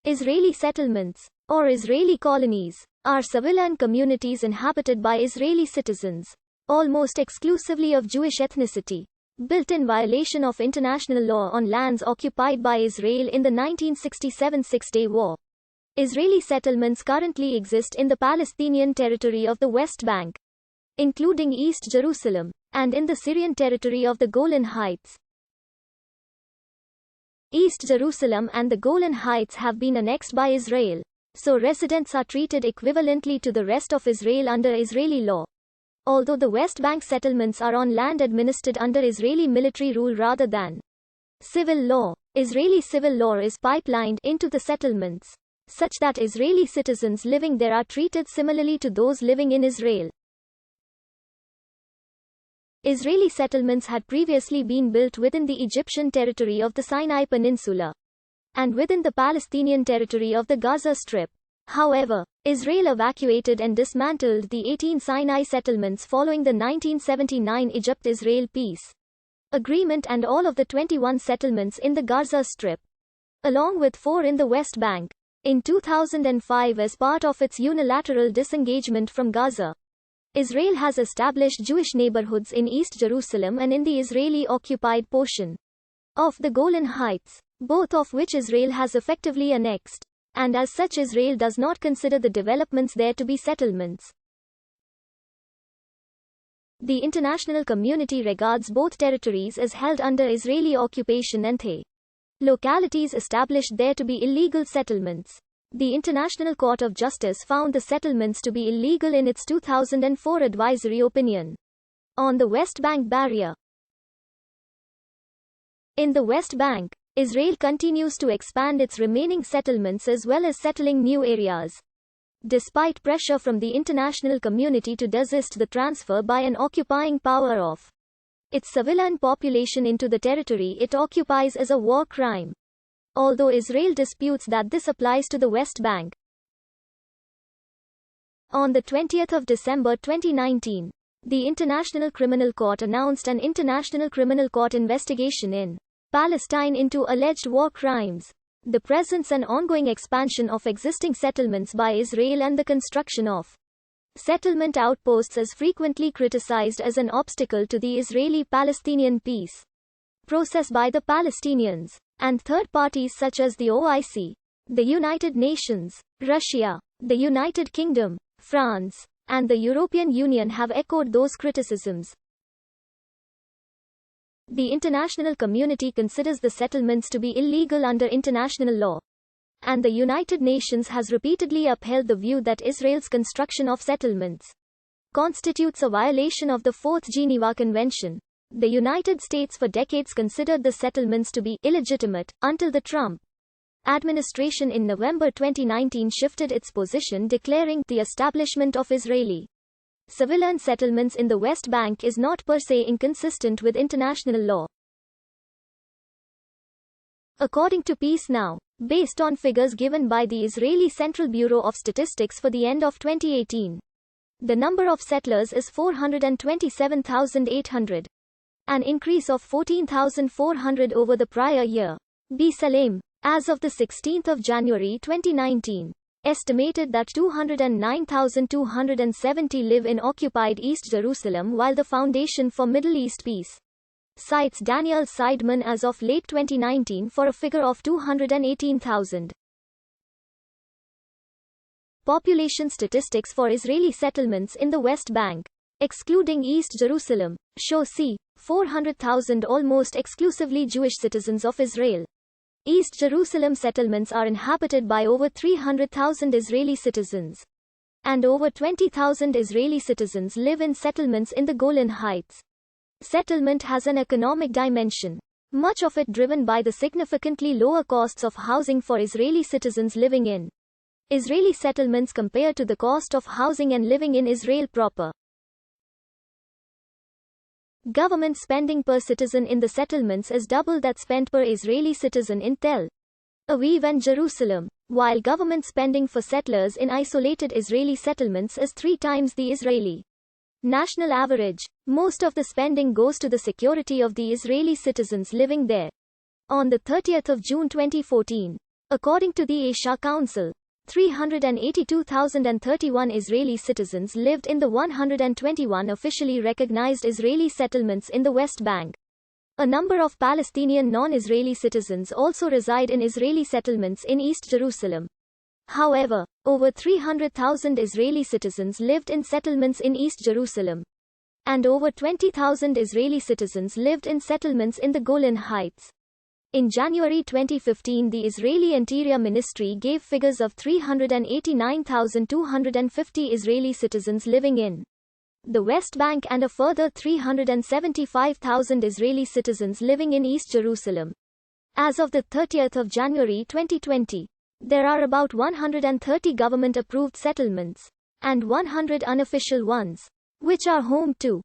Israeli settlements, or Israeli colonies, are civilian communities inhabited by Israeli citizens, almost exclusively of Jewish ethnicity, built in violation of international law on lands occupied by Israel in the 1967 Six-Day War. Israeli settlements currently exist in the Palestinian territory of the West Bank, including East Jerusalem, and in the Syrian territory of the Golan Heights. East Jerusalem and the Golan Heights have been annexed by Israel, so residents are treated equivalently to the rest of Israel under Israeli law. Although the West Bank settlements are on land administered under Israeli military rule rather than civil law, Israeli civil law is pipelined into the settlements, such that Israeli citizens living there are treated similarly to those living in Israel. Israeli settlements had previously been built within the Egyptian territory of the Sinai Peninsula and within the Palestinian territory of the Gaza Strip. However, Israel evacuated and dismantled the 18 Sinai settlements following the 1979 Egypt-Israel peace agreement and all of the 21 settlements in the Gaza Strip, along with 4 in the West Bank, in 2005 as part of its unilateral disengagement from Gaza. Israel has established Jewish neighborhoods in East Jerusalem and in the Israeli-occupied portion of the Golan Heights, both of which Israel has effectively annexed, and as such Israel does not consider the developments there to be settlements. The international community regards both territories as held under Israeli occupation and the localities established there to be illegal settlements. The International Court of Justice found the settlements to be illegal in its 2004 advisory opinion on the West Bank barrier. In the West Bank, Israel continues to expand its remaining settlements as well as settling new areas, despite pressure from the international community to desist the transfer by an occupying power of its civilian population into the territory it occupies as a war crime, although Israel disputes that this applies to the West Bank. On 20 December 2019, the International Criminal Court announced an International Criminal Court investigation in Palestine into alleged war crimes, the presence and ongoing expansion of existing settlements by Israel and the construction of settlement outposts is frequently criticized as an obstacle to the Israeli-Palestinian peace process by the Palestinians and third parties such as the OIC, the United Nations, Russia, the United Kingdom, France, and the European Union have echoed those criticisms. The international community considers the settlements to be illegal under international law, and the United Nations has repeatedly upheld the view that Israel's construction of settlements constitutes a violation of the Fourth Geneva Convention. The United States for decades considered the settlements to be illegitimate, until the Trump administration in November 2019 shifted its position, declaring the establishment of Israeli civilian settlements in the West Bank is not per se inconsistent with international law. According to Peace Now, based on figures given by the Israeli Central Bureau of Statistics for the end of 2018, the number of settlers is 427,800. An increase of 14,400 over the prior year. Salem, as of 16 January 2019, estimated that 209,270 live in occupied East Jerusalem, while the Foundation for Middle East Peace cites Daniel Seidman as of late 2019 for a figure of 218,000. Population statistics for Israeli settlements in the West Bank, excluding East Jerusalem, show c. 400,000 almost exclusively Jewish citizens of Israel. East Jerusalem settlements are inhabited by over 300,000 Israeli citizens, and over 20,000 Israeli citizens live in settlements in the Golan Heights. Settlement has an economic dimension, much of it driven by the significantly lower costs of housing for Israeli citizens living in Israeli settlements compared to the cost of housing and living in Israel proper. Government spending per citizen in the settlements is double that spent per Israeli citizen in Tel Aviv and Jerusalem, while government spending for settlers in isolated Israeli settlements is 3 times the Israeli national average. Most of the spending goes to the security of the Israeli citizens living there. On 30 June 2014, According to the Asia Council, 382,031 Israeli citizens lived in the 121 officially recognized Israeli settlements in the West Bank. A number of Palestinian non-Israeli citizens also reside in Israeli settlements in East Jerusalem. However, over 300,000 Israeli citizens lived in settlements in East Jerusalem, and over 20,000 Israeli citizens lived in settlements in the Golan Heights. In January 2015, the Israeli Interior Ministry gave figures of 389,250 Israeli citizens living in the West Bank and a further 375,000 Israeli citizens living in East Jerusalem. As of the 30th of January 2020, there are about 130 government-approved settlements and 100 unofficial ones, which are home to